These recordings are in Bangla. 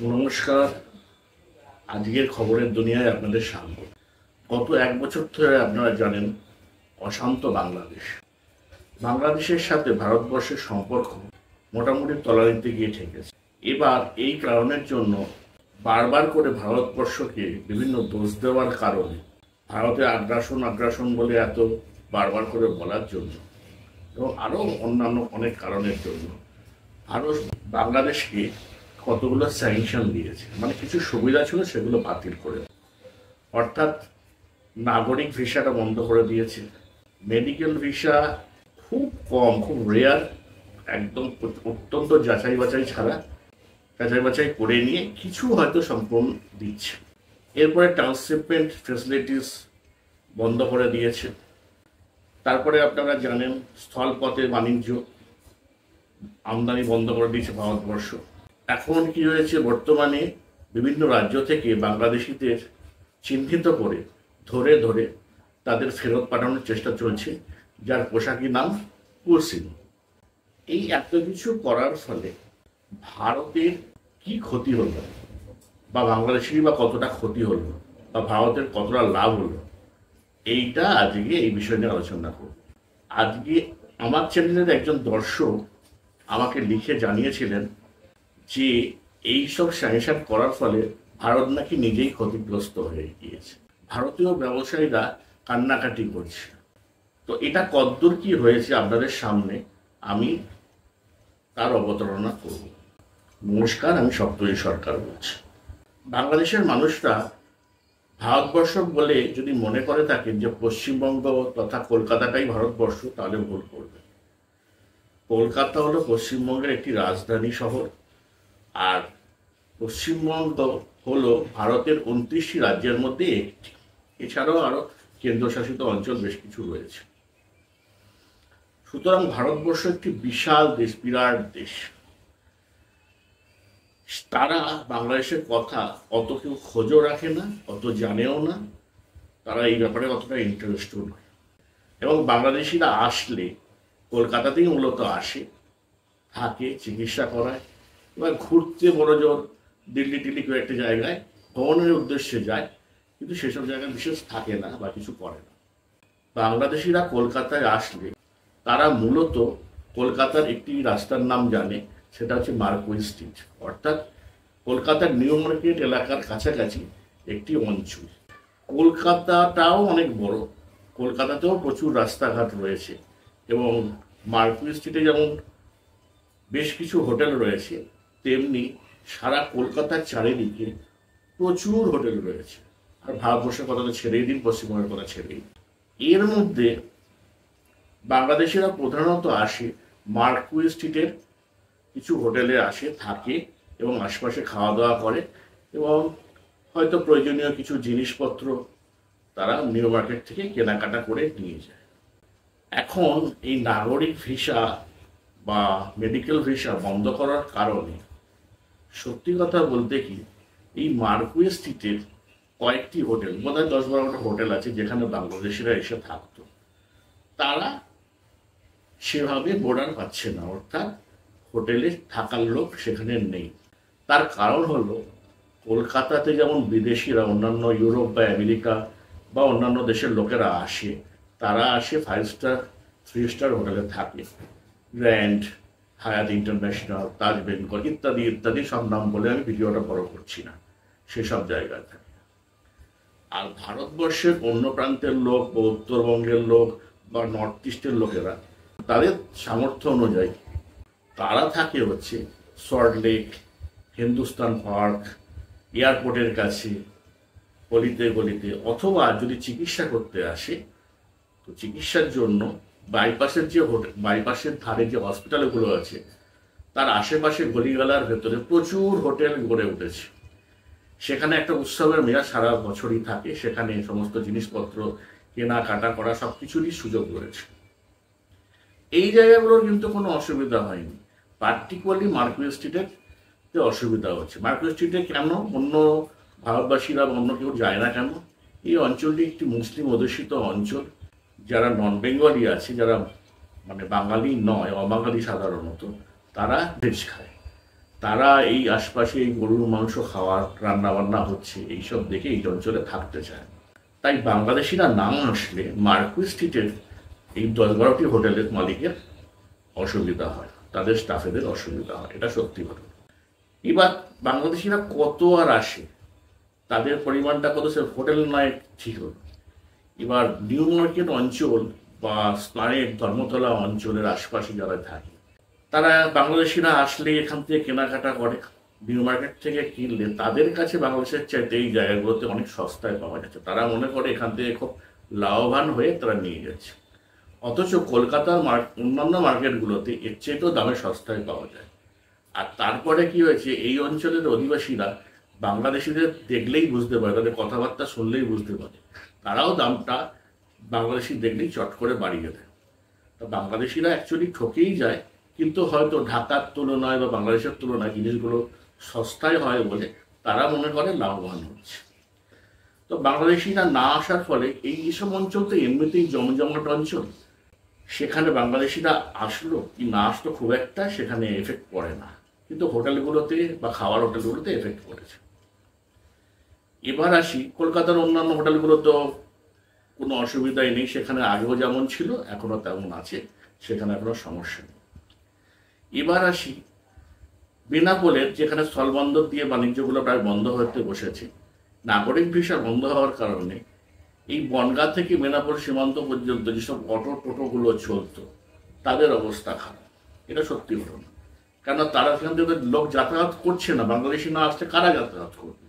নমস্কার। আজকের খবরের দুনিয়ায় আপনাদের স্বাগত। গত এক বছর ধরে আপনারা জানেন অশান্ত বাংলাদেশের সাথে ভারতবর্ষের সম্পর্ক মোটামুটি তলানিতে গিয়ে ঠেকেছে। এবার এই কারণের জন্য বারবার করে ভারতবর্ষকে বিভিন্ন দোষ দেওয়ার কারণে, ভারতের আগ্রাসন বলে এত বারবার করে বলার জন্য এবং আরও অন্যান্য অনেক কারণের জন্য ভারত বাংলাদেশকে কতগুলো স্যাংশন দিয়েছে, মানে কিছু সুবিধা ছিল সেগুলো বাতিল করে, অর্থাৎ নাগরিক ভিসাটা বন্ধ করে দিয়েছে। মেডিকেল ভিসা খুব কম, খুব রেয়ার, একদম অত্যন্ত যাচাই বাছাই করে নিয়ে কিছু হয়তো সম্পূর্ণ দিচ্ছে। এরপরে ট্রান্সশিপমেন্ট ফেসিলিটিস বন্ধ করে দিয়েছে। তারপরে আপনারা জানেন স্থলপথে বাণিজ্য আমদানি বন্ধ করে দিয়েছে ভারতবর্ষ। এখন কি হয়েছে, বর্তমানে বিভিন্ন রাজ্য থেকে বাংলাদেশিদের চিহ্নিত করে ধরে ধরে তাদের ফেরত পাঠানোর চেষ্টা চলছে, যার পোশাকি নাম কুরসিন। এই এত কিছু করার ফলে ভারতের কি ক্ষতি হলো, বা বাংলাদেশেরই বা কতটা ক্ষতি হলো, বা ভারতের কতটা লাভ হলো, এইটা আজকে এই বিষয় নিয়ে আলোচনা করব। আজকে আমার চ্যানেলের একজন দর্শক আমাকে লিখে জানিয়েছিলেন যে এইসব স্যাংশন করার ফলে ভারত নাকি নিজেই ক্ষতিগ্রস্ত হয়ে গিয়েছে, ভারতীয় ব্যবসায়ীরা কান্নাকাটি করছে। তো এটা কদ্দূর কি হয়েছে আপনাদের সামনে আমি তার অবতারণা করব। নমস্কার, আমি সপ্তরী সরকার বলছি। বাংলাদেশের মানুষরা ভারতবর্ষ বলে যদি মনে করে থাকেন যে পশ্চিমবঙ্গ তথা কলকাতাটাই ভারতবর্ষ, তাহলে ভুল করবে। কলকাতা হলো পশ্চিমবঙ্গের একটি রাজধানী শহর, আর পশ্চিমবঙ্গ হলো ভারতের 29টি রাজ্যের মধ্যে একটি। এছাড়াও আরো কেন্দ্রশাসিত অঞ্চল বেশ কিছু রয়েছে। সুতরাং ভারতবর্ষ একটি বিশাল দেশ, বিরাট দেশ। তারা বাংলাদেশের কথা অত কেউ খোঁজও রাখে না, অত জানেও না, তারা এই ব্যাপারে অতটা ইন্টারেস্টও নয়। এবং বাংলাদেশিরা আসলে কলকাতাতেই মূলত আসে, থাকে, চিকিৎসা করায়, এবার ঘুরতে বড় জোর দিল্লি টিল্লি কেউ একটা জায়গায় ভ্রমণের উদ্দেশ্যে যায়, কিন্তু সেসব জায়গায় বিশেষ থাকে না বা কিছু করে না। বাংলাদেশিরা কলকাতায় আসলে তারা মূলত কলকাতার একটি রাস্তার নাম জানে, সেটা হচ্ছে মার্কুইস স্ট্রিট, অর্থাৎ কলকাতার নিউ মার্কেট এলাকার কাছাকাছি একটি অঞ্চল। কলকাতাটাও অনেক বড়, কলকাতাতেও প্রচুর রাস্তাঘাট রয়েছে, এবং মার্কুইস স্ট্রিটে যেমন বেশ কিছু হোটেল রয়েছে, তেমনি সারা কলকাতার চারিদিকে প্রচুর হোটেল রয়েছে। আর ভারতবর্ষের কথা তো ছেড়েই দিন, পশ্চিমবঙ্গের কথা ছেড়েই। এর মধ্যে বাংলাদেশিরা প্রধানত আসে মার্কুইস স্ট্রিটের কিছু হোটেলে আসে, থাকে এবং আশপাশে খাওয়া দাওয়া করে, এবং হয়তো প্রয়োজনীয় কিছু জিনিসপত্র তারা নিউ মার্কেট থেকে কেনাকাটা করে নিয়ে যায়। এখন এই নাগরিক ভিসা বা মেডিকেল ভিসা বন্ধ করার কারণে সত্যি কথা বলতে কি, এই মার্কুইস স্ট্রিটের কয়েকটি হোটেল, বোধহয় 10-12টা হোটেল আছে যেখানে বাংলাদেশিরা এসে থাকতো, তারা সেভাবে বোর্ডার পাচ্ছে না, অর্থাৎ হোটেলে থাকার লোক সেখানে নেই। তার কারণ হলো কলকাতাতে যেমন বিদেশিরা, অন্যান্য ইউরোপ বা আমেরিকা বা অন্যান্য দেশের লোকেরা আসে, তারা আসে 5 স্টার 3 স্টার হোটেলে থাকে, গ্র্যান্ড, হায়াত ইন্টারন্যাশনাল, তাজ বেঙ্গল ইত্যাদি ইত্যাদি সব নাম বলে আমি ভিডিওটা বড় করছি না, সেসব জায়গায় থাকে। আর ভারতবর্ষের অন্য প্রান্তের লোক বা উত্তরবঙ্গের লোক বা নর্থ ইস্টের লোকেরা, তাদের সামর্থ্য অনুযায়ী তারা থাকে হচ্ছে সল্টলেক, হিন্দুস্তান পার্ক, এয়ারপোর্টের কাছে, গলিতে গলিতে, অথবা যদি চিকিৎসা করতে আসে তো চিকিৎসার জন্য বাইপাসের ধারে যে হসপিটালগুলো আছে তার আশেপাশে গলিগালার ভেতরে প্রচুর হোটেল গড়ে উঠেছে। সেখানে একটা উৎসবের মেয়াদ সারা বছরই থাকে, সেখানে সমস্ত জিনিসপত্র কেনাকাটা করা সব কিছুরই সুযোগ রয়েছে। এই জায়গাগুলোর কিন্তু কোনো অসুবিধা হয়নি, পার্টিকুলারলি মার্কুইস স্ট্রিটের অসুবিধা হচ্ছে। মার্কুইস স্ট্রিটে কেন অন্য ভারতবাসীরা বা অন্য কেউ যায় না কেন? এই অঞ্চলটি একটি মুসলিম অধ্যুষিত অঞ্চল। যারা নন বেঙ্গলি আছে, যারা মানে বাঙালি নয়, অবাঙালি সাধারণত, তারা ভেজ খায়। তারা এই আশপাশে এই গরুর মাংস খাওয়ার রান্না বান্না হচ্ছে এইসব দেখে এই অঞ্চলে থাকতে চায়। তাই বাংলাদেশিরা না আসলে মার্কুই স্ট্রিটের এই 10-12টি হোটেলের মালিকের অসুবিধা হয়, তাদের স্টাফেদের অসুবিধা হয়, এটা সত্যি ঘটনা। এবার বাংলাদেশিরা কত আর আসে, তাদের পরিমাণটা কত, সে হোটেল নয় ঠিক হল। এবার নিউ মার্কেট অঞ্চল বা স্প্লানেড ধর্মতলা অঞ্চলের আশপাশে যারা থাকে, তারা বাংলাদেশিরা আসলে এখান থেকে কেনাকাটা করে। নিউ মার্কেট থেকে কিনলে তাদের কাছে বাংলাদেশের চাইতে এই জায়গাগুলোতে অনেক সস্তায় পাওয়া যাচ্ছে। তারা মনে করে এখান থেকে খুব লাভবান হয়ে তারা নিয়ে যাচ্ছে। অথচ কলকাতার অন্যান্য মার্কেটগুলোতে এর চেয়েও দামে সস্তায় পাওয়া যায়। আর তারপরে কি হয়েছে, এই অঞ্চলের অধিবাসীরা বাংলাদেশিদের দেখলেই বুঝতে পারে, তাদের কথাবার্তা শুনলেই বুঝতে পারে, তারাও দামটা বাংলাদেশি দেখলেই চট করে বাড়িয়ে দেয়। তা বাংলাদেশিরা অ্যাকচুয়ালি ঠকেই যায়, কিন্তু হয়তো ঢাকার তুলনায় বা বাংলাদেশের তুলনায় জিনিসগুলো সস্তায় হয় বলে তারা মনে করে লাভবান হচ্ছে। তো বাংলাদেশিরা না আসার ফলে এই যেসব অঞ্চল তো এমনিতেই জমজমাট অঞ্চল, সেখানে বাংলাদেশিরা আসলো কি না আসলো খুব একটা সেখানে এফেক্ট পড়ে না, কিন্তু হোটেলগুলোতে বা খাওয়ার হোটেলগুলোতে এফেক্ট পড়েছে। এবার আসি কলকাতার অন্যান্য হোটেলগুলো, তো কোনো অসুবিধাই নেই, সেখানে আগেও যেমন ছিল এখনও তেমন আছে, সেখানে কোনো সমস্যা নেই। এবার আসি বেনাপোলের, যেখানে স্থলবন্দর দিয়ে বাণিজ্যগুলো প্রায় বন্ধ হতে বসেছে। নাগরিক ভিসা বন্ধ হওয়ার কারণে এই বনগাঁ থেকে বেনাপোল সীমান্ত পর্যন্ত যেসব অটো টোটোগুলো চলতো তাদের অবস্থা খারাপ, এটা সত্যি ঘটনা। কেন, তারা সেখান থেকে লোক যাতায়াত করছে না, বাংলাদেশি না আসলে কারা যাতায়াত করবে?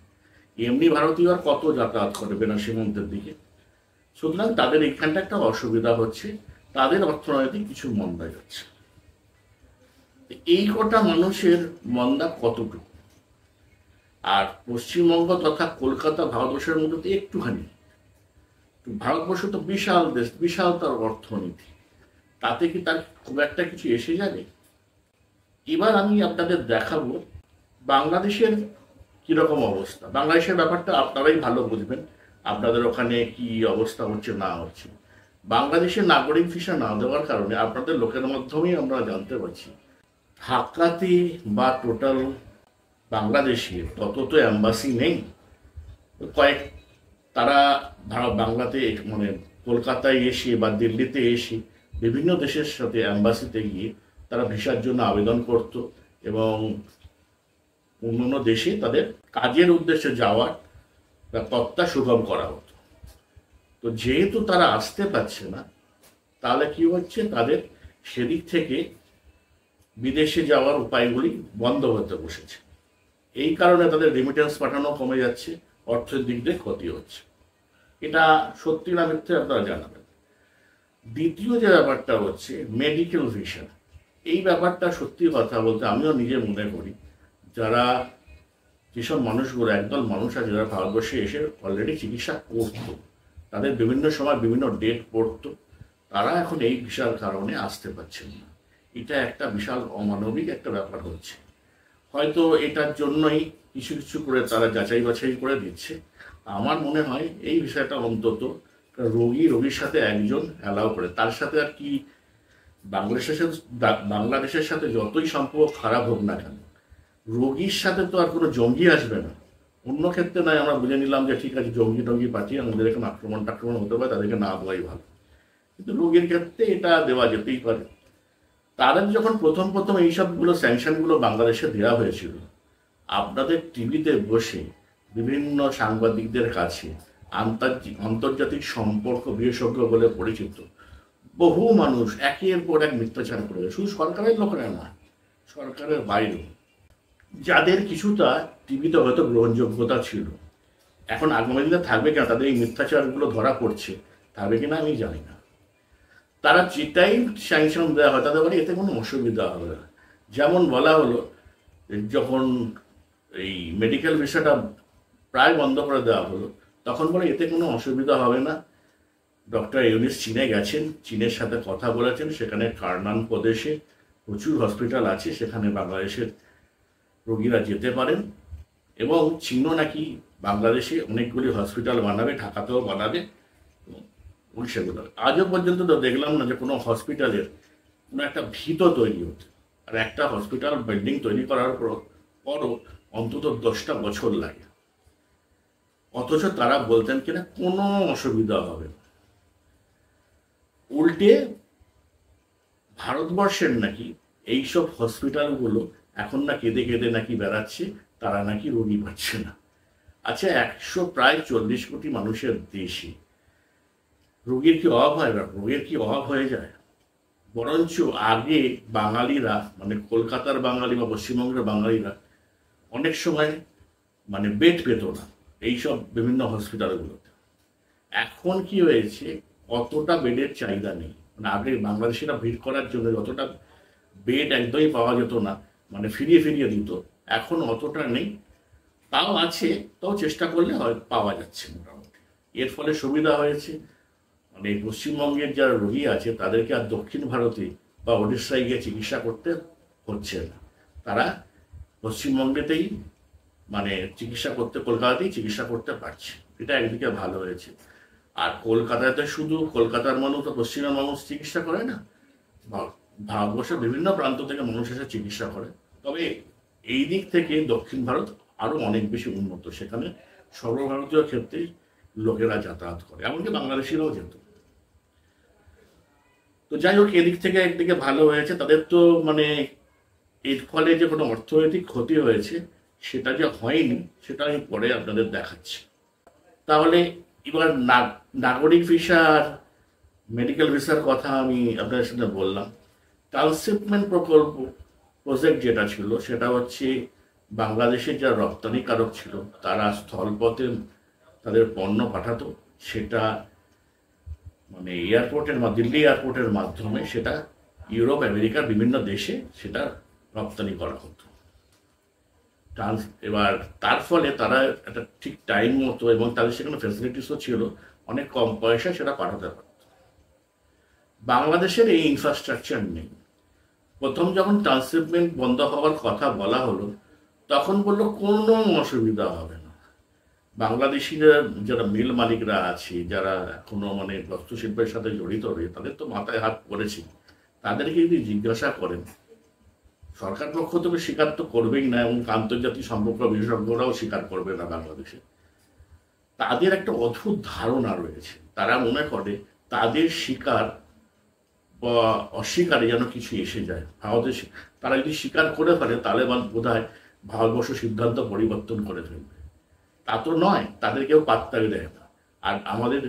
এমনি ভারতীয় আর কত যাতায়াত করে বেনা সীমান্তের দিকে। সুতরাং তাদের এইখানটা একটা অসুবিধা হচ্ছে, তাদের অর্থনৈতিক কিছু মন্দা যাচ্ছে। এই কটা মানুষের মন্দা কতটুকু? আর পশ্চিমবঙ্গ তথা কলকাতা ভারতবর্ষের মধ্যে তো একটুখানি, ভারতবর্ষ তো বিশাল দেশ, বিশাল তার অর্থনীতি, তাতে কি তার খুব একটা কিছু এসে যাবে? এবার আমি আপনাদের দেখাবো বাংলাদেশের কিরকম অবস্থা। বাংলাদেশের ব্যাপারটা আপনারাই ভালো বুঝবেন, আপনাদের ওখানে কি অবস্থা হচ্ছে না হচ্ছে। বাংলাদেশের নাগরিক ভিসা না দেওয়ার কারণে আপনাদের লোকের মাধ্যমেই আমরা জানতে পারছি ঢাকাতে বা টোটাল বাংলাদেশে তত তো অ্যাম্বাসি নেই। কয়েক তারা বাংলাতে মানে কলকাতায় এসে বা দিল্লিতে এসে বিভিন্ন দেশের সাথে অ্যাম্বাসিতে গিয়ে তারা ভিসার জন্য আবেদন করত এবং অন্যান্য দেশে তাদের কাজের উদ্দেশ্যে যাওয়ার পথটা সুগম করা হতো। তো যেহেতু তারা আসতে পারছে না, তাহলে কি হচ্ছে, তাদের সেদিক থেকে বিদেশে যাওয়ার উপায়গুলি বন্ধ হতে বসেছে। এই কারণে তাদের রেমিটেন্স পাঠানো কমে যাচ্ছে, অর্থের দিক দিয়ে ক্ষতি হচ্ছে। এটা সত্যি না মিথ্যে আপনারা জানাবেন। দ্বিতীয় যে ব্যাপারটা হচ্ছে মেডিকেল ভিসা, এই ব্যাপারটা সত্যি কথা বলতে আমিও নিজে মনে করি, যারা যেসব মানুষগুলো একদল মানুষ আছে যারা ভারতবর্ষে এসে অলরেডি চিকিৎসা করত, তাদের বিভিন্ন সময় বিভিন্ন ডেট পড়তো, তারা এখন এই ভিসার কারণে আসতে পারছেন না। এটা একটা বিশাল অমানবিক একটা ব্যাপার হচ্ছে। হয়তো এটার জন্যই কিছু কিছু করে তারা যাচাই বাছাই করে দিচ্ছে। আমার মনে হয় এই বিষয়টা অন্তত রোগীর সাথে একজন অ্যালাউ করে, তার সাথে আর কি বাংলাদেশের সাথে যতই সম্পর্ক খারাপ হোক না কেন, রোগীর সাথে তো আর কোনো জঙ্গি আসবে না। অন্য ক্ষেত্রে নয়, আমরা বুঝে নিলাম যে ঠিক আছে জঙ্গি টঙ্গি পাঠিয়ে আমাদের এখন আক্রমণ হতে পারে, তাদেরকে না দেওয়াই ভালো, কিন্তু রোগীর ক্ষেত্রে এটা দেওয়া যেতেই পারে। তাদের যখন প্রথম এইসবগুলো স্যাংশনগুলো বাংলাদেশে দেওয়া হয়েছিল, আপনাদের টিভিতে বসে বিভিন্ন সাংবাদিকদের কাছে আন্তর্জাতিক সম্পর্ক বিশেষজ্ঞ বলে পরিচিত বহু মানুষ একের পর এক মিথ্যাচার করে, শুধু সরকারের লোকেরা না, সরকারের বাইরেও, যাদের কিছুটা টিভিতে হয়তো গ্রহণযোগ্যতা ছিল, এখন আগামী দিনে থাকবে কেন, তাদের এই মিথ্যাচারগুলো ধরা পড়ছে, থাকবে কিনা আমি জানি না। তারা যেটাই স্যাংশন দেওয়া হয় তাদের বলে এতে কোনো অসুবিধা হবে না। যেমন বলা হলো যখন এই মেডিকেল ভিসাটা প্রায় বন্ধ করে দেওয়া হলো, তখন বলে এতে কোনো অসুবিধা হবে না। ডক্টর ইউনুস চীনে গেছেন, চীনের সাথে কথা বলেছেন, সেখানে কারনান প্রদেশে প্রচুর হসপিটাল আছে, সেখানে বাংলাদেশের রোগীরা যেতে পারেন এবং চীনও নাকি বাংলাদেশে অনেকগুলি হসপিটাল বানাবে, ঢাকাতেও বানাবে। সেগুলো আজও পর্যন্ত তো দেখলাম না যে কোনো হসপিটালের কোনো একটা ভিত তৈরি হচ্ছে। আর একটা হসপিটাল বিল্ডিং তৈরি করার পর করো অন্তত 10টা বছর লাগে, অথচ তারা বলতেন কিনা কোনো অসুবিধা হবে না। উল্টে ভারতবর্ষের নাকি এইসব হসপিটালগুলো এখন না কেঁদে কেঁদে নাকি বেড়াচ্ছে, তারা নাকি রোগী পাচ্ছে না। আচ্ছা, প্রায় 40 কোটি মানুষের দেশে রোগীর কি অভাব হয় না? রোগের কি অভাব হয়ে যায়? বরঞ্চ আগে বাঙালিরা, মানে কলকাতার বাঙালি বা পশ্চিমবঙ্গের বাঙালিরা অনেক সময় মানে বেড পেত না এইসব বিভিন্ন হসপিটালগুলোতে। এখন কি হয়েছে, অতটা বেডের চাহিদা নেই। মানে আগে বাংলাদেশিরা ভিড় করার জন্য যতটা বেড একদমই পাওয়া যেত না, মানে ফিরিয়ে ফিরিয়ে দিত, এখন অতটা নেই। তাও আছে, তাও চেষ্টা করলে হয় পাওয়া যাচ্ছে মোটামুটি। এর ফলে সুবিধা হয়েছে, মানে পশ্চিমবঙ্গের যারা রোগী আছে তাদেরকে আর দক্ষিণ ভারতে বা ওড়িশায় গিয়ে চিকিৎসা করতে হচ্ছে না। তারা পশ্চিমবঙ্গেতেই মানে চিকিৎসা করতে, কলকাতাতেই চিকিৎসা করতে পারছে। এটা একদিকে ভালো হয়েছে। আর কলকাতাতে শুধু কলকাতার মানুষ তো পশ্চিমের মানুষ চিকিৎসা করে না, ভারতবর্ষের বিভিন্ন প্রান্ত থেকে মানুষ এসে চিকিৎসা করে। তবে এই দিক থেকে দক্ষিণ ভারত আরো অনেক বেশি উন্নত, সেখানে সর্বভারতীয় ক্ষেত্রে লোকেরা যাতায়াত করে, এমনকি বাংলাদেশিরাও যেত। তো যাই হোক, এদিক থেকে একদিকে ভালো হয়েছে তাদের। তো মানে এর ফলে যে কোনো অর্থনৈতিক ক্ষতি হয়েছে সেটা যে হয়নি সেটা আমি পরে আপনাদের দেখাচ্ছি। তাহলে এবার নাগরিক ভিসা আর মেডিকেল ভিসার কথা আমি আপনাদের সাথে বললাম। ট্রান্সশিপমেন্ট প্রকল্প প্রজেক্ট যেটা ছিল সেটা হচ্ছে বাংলাদেশের যারা রপ্তানিকারক ছিল তারা স্থলপথে তাদের পণ্য পাঠাতো, সেটা মানে দিল্লি এয়ারপোর্টের মাধ্যমে সেটা ইউরোপ আমেরিকার বিভিন্ন দেশে সেটা রপ্তানি করা হতো। এবার তার ফলে তারা একটা ঠিক টাইম মতো, এবং তাদের সেখানে ফ্যাসিলিটিসও ছিল, অনেক কম পয়সায় সেটা পাঠাতে পারত। বাংলাদেশের এই ইনফ্রাস্ট্রাকচার নেই। প্রথম যখন ট্রান্সশিপমেন্ট বন্ধ হওয়ার কথা বলা হলো তখন বললো কোনো অসুবিধা হবে না। বাংলাদেশিরা যারা মিল মালিকরা আছে, যারা এখনো মানে বস্ত্রশিল্পের সাথে জড়িত রয়েছে, তাদের তো মাথায় হাত পড়েছে। তাদেরকে যদি জিজ্ঞাসা করেন, সরকার পক্ষ থেকে স্বীকার তো করবেই না, এবং আন্তর্জাতিক সম্পর্ক বিশেষজ্ঞরাও স্বীকার করবে না বাংলাদেশে। তাদের একটা অদ্ভুত ধারণা রয়েছে, তারা মনে করে তাদের স্বীকার বা অস্বীকারে যেন কিছু এসে যায় ভারতের। তারা যদি স্বীকার করে ফেলে তাহলে বোধ হয় ভারতবর্ষ সিদ্ধান্ত পরিবর্তন করে ফেলবে। তা তো নয়, তাদের কেউ পাত্তাই দেয় না। আর আমাদের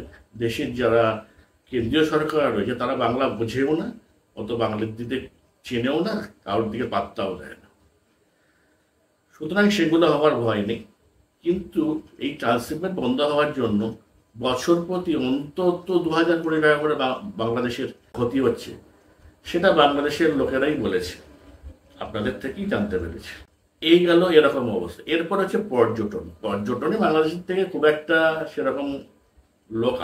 দেশের যারা কেন্দ্রীয় সরকার রয়েছে তারা বাংলা বোঝেও না, অত বাংলার দিকে চেনেও না, কারোর দিকে পাত্তাও দেয় না। সুতরাং সেগুলো হওয়ার ভয় নেই। কিন্তু এই ট্রান্সশিপমেন্ট বন্ধ হওয়ার জন্য বছর প্রতি অন্তত 2000 কোটি টাকা করে বাংলাদেশের ক্ষতি হচ্ছে, সেটা বাংলাদেশের লোকেরাই বলেছে, আপনাদের থেকেই জানতে পেরেছে। এই গেল এরকম অবস্থা। এরপর হচ্ছে পর্যটনে বাংলাদেশের থেকে খুব একটা সেরকম লোক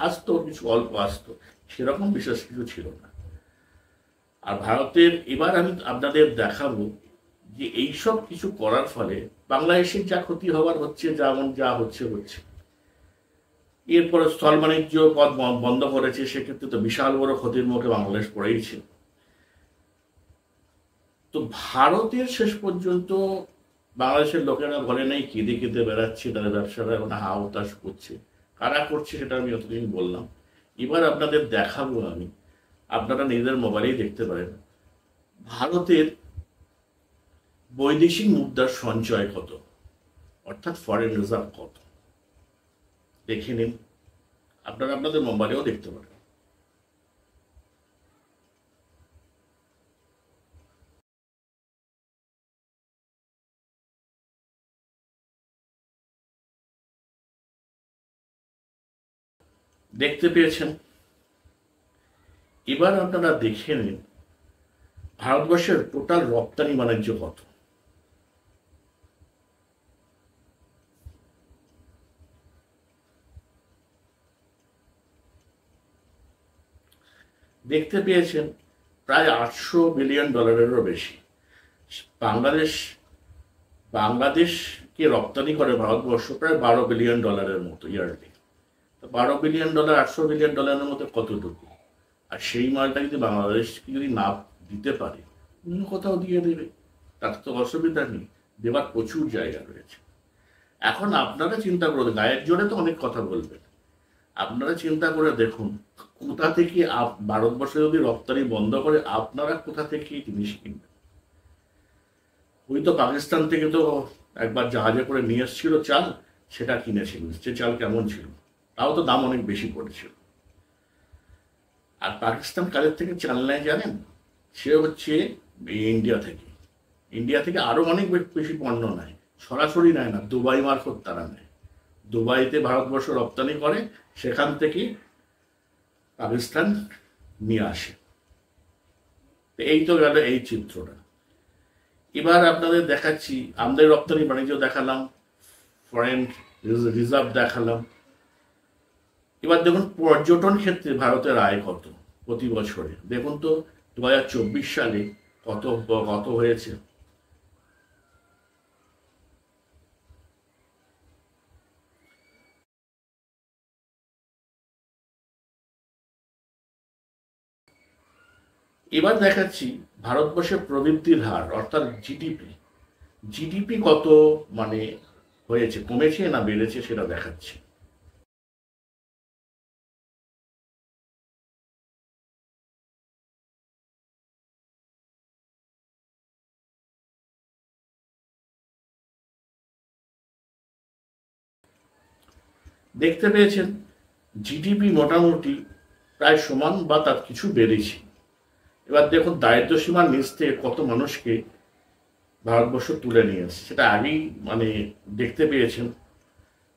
আসতো কিছু অল্প আসতো, সেরকম বিশেষ কিছু ছিল না। আর ভারতের এবার আমি আপনাদের দেখাবো যে এইসব কিছু করার ফলে বাংলাদেশের যা ক্ষতি হওয়ার হচ্ছে, যা হচ্ছে। এরপরে স্থল বাণিজ্য পথ বন্ধ করেছে, সেক্ষেত্রে তো বিশাল বড় ক্ষতির মুখে বাংলাদেশ পড়েইছে। তো ভারতের শেষ পর্যন্ত বাংলাদেশের লোকেরা বলে নেই কেঁদে কেঁদে বেড়াচ্ছে, তাদের ব্যবসাটা এখন হা হতাশ করছে। কারা করছে সেটা আমি অতদিন বললাম। এবার আপনাদের দেখাবো আমি, আপনারা নিজেদের মোবাইলেই দেখতে পারেন ভারতের বৈদেশিক মুদ্রার সঞ্চয় কত, অর্থাৎ ফরেন রিজার্ভ কত। দেখে নিন, আপনারা আপনাদের মোবাইলেও দেখতে পারেন। দেখতে পেয়েছেন? এবার আপনারা দেখে নিন ভারতবর্ষের টোটাল রপ্তানি বাণিজ্য কত। দেখতে পেয়েছেন প্রায় $800 বিলিয়নেরও বেশি। বাংলাদেশ বাংলাদেশকে রপ্তানি করে ভারতবর্ষ প্রায় $12 বিলিয়ন মতো ইয়ারলি। তো $12 বিলিয়ন, $800 বিলিয়নের মধ্যে কতটুকু? আর সেই মালটা যদি বাংলাদেশকে যদি না দিতে পারে, অন্য কোথাও দিয়ে দেবে, তার তো অসুবিধা নেই। দেওয়ার প্রচুর জায়গা রয়েছে। এখন আপনারা চিন্তা করুন, গায়ের জোরে তো অনেক কথা বলবেন, আপনারা চিন্তা করে দেখুন কোথা থেকে ভারতবর্ষে যদি রপ্তানি বন্ধ করে আপনারা কোথা থেকে জিনিস কিনবেন। ওই তো পাকিস্তান থেকে তো একবার জাহাজে করে নিয়ে এসেছিল চাল, সেটা কিনেছিল, সে চাল কেমন ছিল, তাও তো দাম অনেক বেশি পড়েছিল। আর পাকিস্তান কাদের থেকে চাল নেয় জানেন? সে হচ্ছে ইন্ডিয়া থেকে আরো অনেক বেশি পণ্য নেয়, সরাসরি নেয় না, দুবাই মারফত তারা নেয়। দুবাইতে ভারতবর্ষ রপ্তানি করে, সেখান থেকে পাকিস্তান নিয়ে আসে। এই তো গেল এই চিত্রটা। এবার আপনাদের দেখাচ্ছি আমাদের রপ্তানি বাণিজ্য দেখালাম, ফরেন রিজার্ভ দেখালাম। এবার দেখুন পর্যটন ক্ষেত্রে ভারতের আয় কত প্রতি বছরে। দেখুন তো 2024 সালে কত কত হয়েছে। এবার দেখাচ্ছি ভারতবর্ষের প্রবৃদ্ধির হার অর্থাৎ জিডিপি কত মানে হয়েছে, কমেছে না বেড়েছে সেটা দেখাচ্ছি। দেখতে পেয়েছেন জিডিপি মোটামুটি প্রায় সমান বা তার কিছু বেড়েছে। এবার দেখুন দারিদ্র সীমার নিচ থেকে কত মানুষকে ভারতবর্ষ তুলে নিয়ে আসছে, সেটা আগেই মানে দেখতে পেয়েছেন।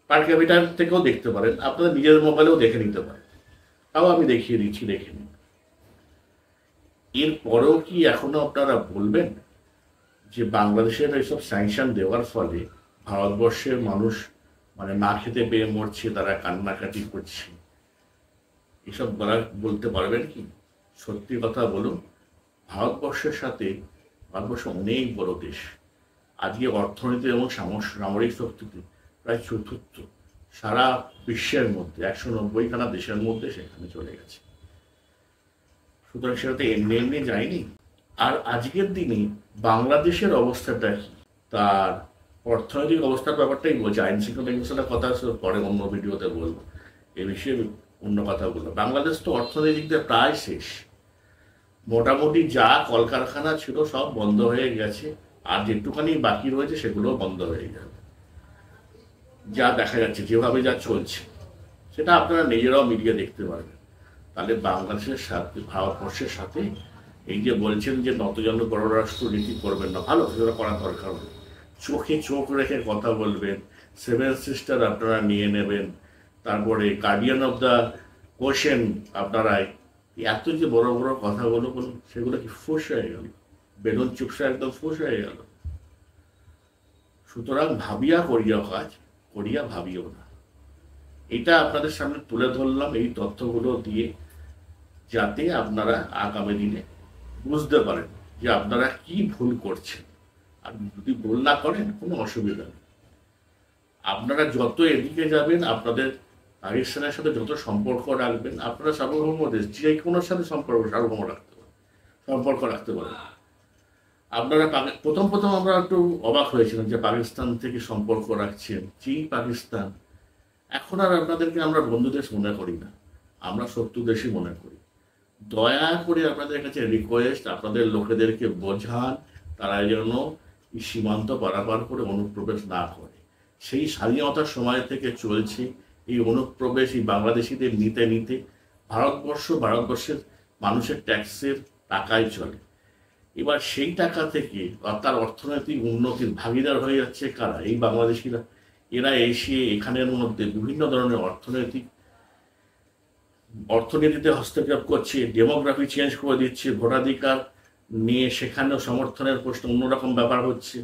পার ক্যাপিটাল থেকেও দেখতে পারেন, আপনাদের নিজের মোবাইলেও দেখে নিতে পারেন, তাও আমি দেখিয়ে দিচ্ছি, দেখে নিন। এরপরেও কি এখনো আপনারা বলবেন যে বাংলাদেশের এইসব স্যাংশন দেওয়ার ফলে ভারতবর্ষের মানুষ মানে না খেতে পেয়ে মরছে, তারা কান্নাকাটি করছে, এসব বলতে পারবেন কি? সত্যি কথা বলুন, ভারতবর্ষের সাথে ভারতবর্ষ অনেক বড় দেশ, আজকে অর্থনীতি এবং সামরিক শক্তিতে প্রায় চতুর্থ সারা বিশ্বের মধ্যে, 190খানা দেশের মধ্যে সেখানে চলে গেছে। সুতরাং সেটা তো এমনি এমনি যায়নি। আর আজকের দিনে বাংলাদেশের অবস্থাটা কি, তার অর্থনৈতিক অবস্থার ব্যাপারটাই বলছি। আইন শৃঙ্খলা কথা পরে অন্য ভিডিওতে বলবো, এ বিষয়ে অন্য কথা বলবো। বাংলাদেশ তো অর্থনৈতিক দিকে প্রায় শেষ, মোটামুটি যা কলকারখানা ছিল সব বন্ধ হয়ে গেছে, আর যেটুখানি বাকি রয়েছে সেগুলোও বন্ধ হয়ে যাবে। যা দেখা যাচ্ছে, যেভাবে যা চলছে, সেটা আপনারা নিজেরাও মিডিয়া দেখতে পারবেন। তাহলে বাংলাদেশের সাথে ভারতবর্ষের সাথে এই যে বলছেন যে নতজন পররাষ্ট্র নীতি করবেন না, ভালো, সেটা করার দরকার নেই। চোখে চোখ রেখে কথা বলবেন, 7 সিস্টার আপনারা নিয়ে নেবেন, তারপরে গার্ডিয়ান অফ দ্য কোশেন আপনারা, এত যে বড় বড় কথাগুলো বলুন, সেগুলো কি ফুস হয়ে গেল, বেলুন চুপসা একদম ফুস হয়ে গেল। সুতরাং ভাবিয়া করিয়া কাজ, করিয়া ভাবিও না। এটা আপনাদের সামনে তুলে ধরলাম এই তথ্যগুলো দিয়ে, যাতে আপনারা আগামী দিনে বুঝতে পারেন যে আপনারা কি ভুল করছেন। আর যদি ভুল না করেন কোনো অসুবিধা নেই। আপনারা যত এদিকে যাবেন, আপনাদের পাকিস্তানের সাথে যত সম্পর্ক রাখবেন, আপনারা সার্বভৌম দেশ, যে কোনোর সাথে সার্বভৌম সম্পর্ক রাখতে পারেন। আপনারা প্রথম আমরা একটু অবাক হয়েছিলাম যে পাকিস্তান থেকে সম্পর্ক রাখছেন, চীন পাকিস্তান। এখন আর আপনাদেরকে আমরা বন্ধু দেশ মনে করি না, আমরা শত্রু দেশই মনে করি। দয়া করে আপনাদের কাছে রিকোয়েস্ট, আপনাদের লোকেদেরকে বোঝান তারা যেন এই সীমান্ত পারাপার করে অনুপ্রবেশ না করে। সেই স্বাধীনতার সময় থেকে চলছে এই অনুপ্রবেশ, এই বাংলাদেশিদের নিতে নিতে ভারতবর্ষের মানুষের ট্যাক্সের টাকায় চলে। এবার সেই টাকা থেকে তার অর্থনৈতিক উন্নতির ভাগিদার হয়ে যাচ্ছে কারা? এই বাংলাদেশিরা। এরা এসে এখানের মধ্যে বিভিন্ন ধরনের অর্থনীতিতে হস্তক্ষেপ করছে, ডেমোগ্রাফি চেঞ্জ করে দিচ্ছে, ভোটাধিকার নিয়ে সেখানেও সমর্থনের প্রশ্ন অন্যরকম ব্যাপার হচ্ছে,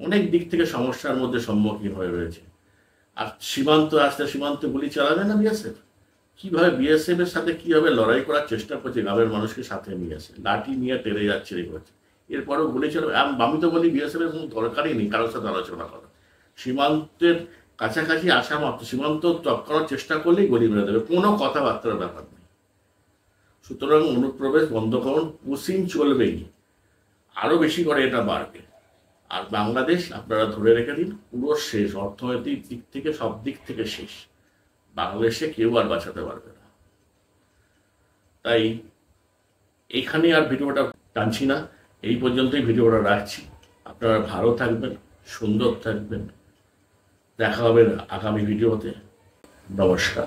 অনেক দিক থেকে সমস্যার মধ্যে সম্মুখীন হয়ে রয়েছে। আর সীমান্তে গুলি চালাবে না বিএসএফ? কিভাবে বিএসএফ এর সাথে কিভাবে লড়াই করার চেষ্টা করছে, গ্রামের মানুষকে সাথে নিয়ে আসে, লাঠি নিয়ে টেনে যাচ্ছে, এরপরেও গুলি চালাবে। আমি তো বলি বিএসএফ এর কোনো দরকারই নেই কারোর সাথে আলোচনা করা। সীমান্তের কাছাকাছি আসা মাত্র সীমান্ত টপকানোর চেষ্টা করলেই গলি মেরে দেবে, কোনো কথাবার্তার ব্যাপার নেই। সুতরাং অনুপ্রবেশ বন্ধ করুন, পুশিং চলবেই, আরো বেশি করে এটা বাড়বে। আর বাংলাদেশ আপনারা ধরে রেখে দিন পুরো শেষ, অর্থনৈতিক দিক থেকে সব দিক থেকে শেষ। বাংলাদেশে কেউ আর বাঁচাতে পারবে না। তাই এখানে আর ভিডিওটা টানছি না, এই পর্যন্তই ভিডিওটা রাখছি। আপনারা ভালো থাকবেন, সুন্দর থাকবেন। দেখা হবে আগামী ভিডিওতে। নমস্কার।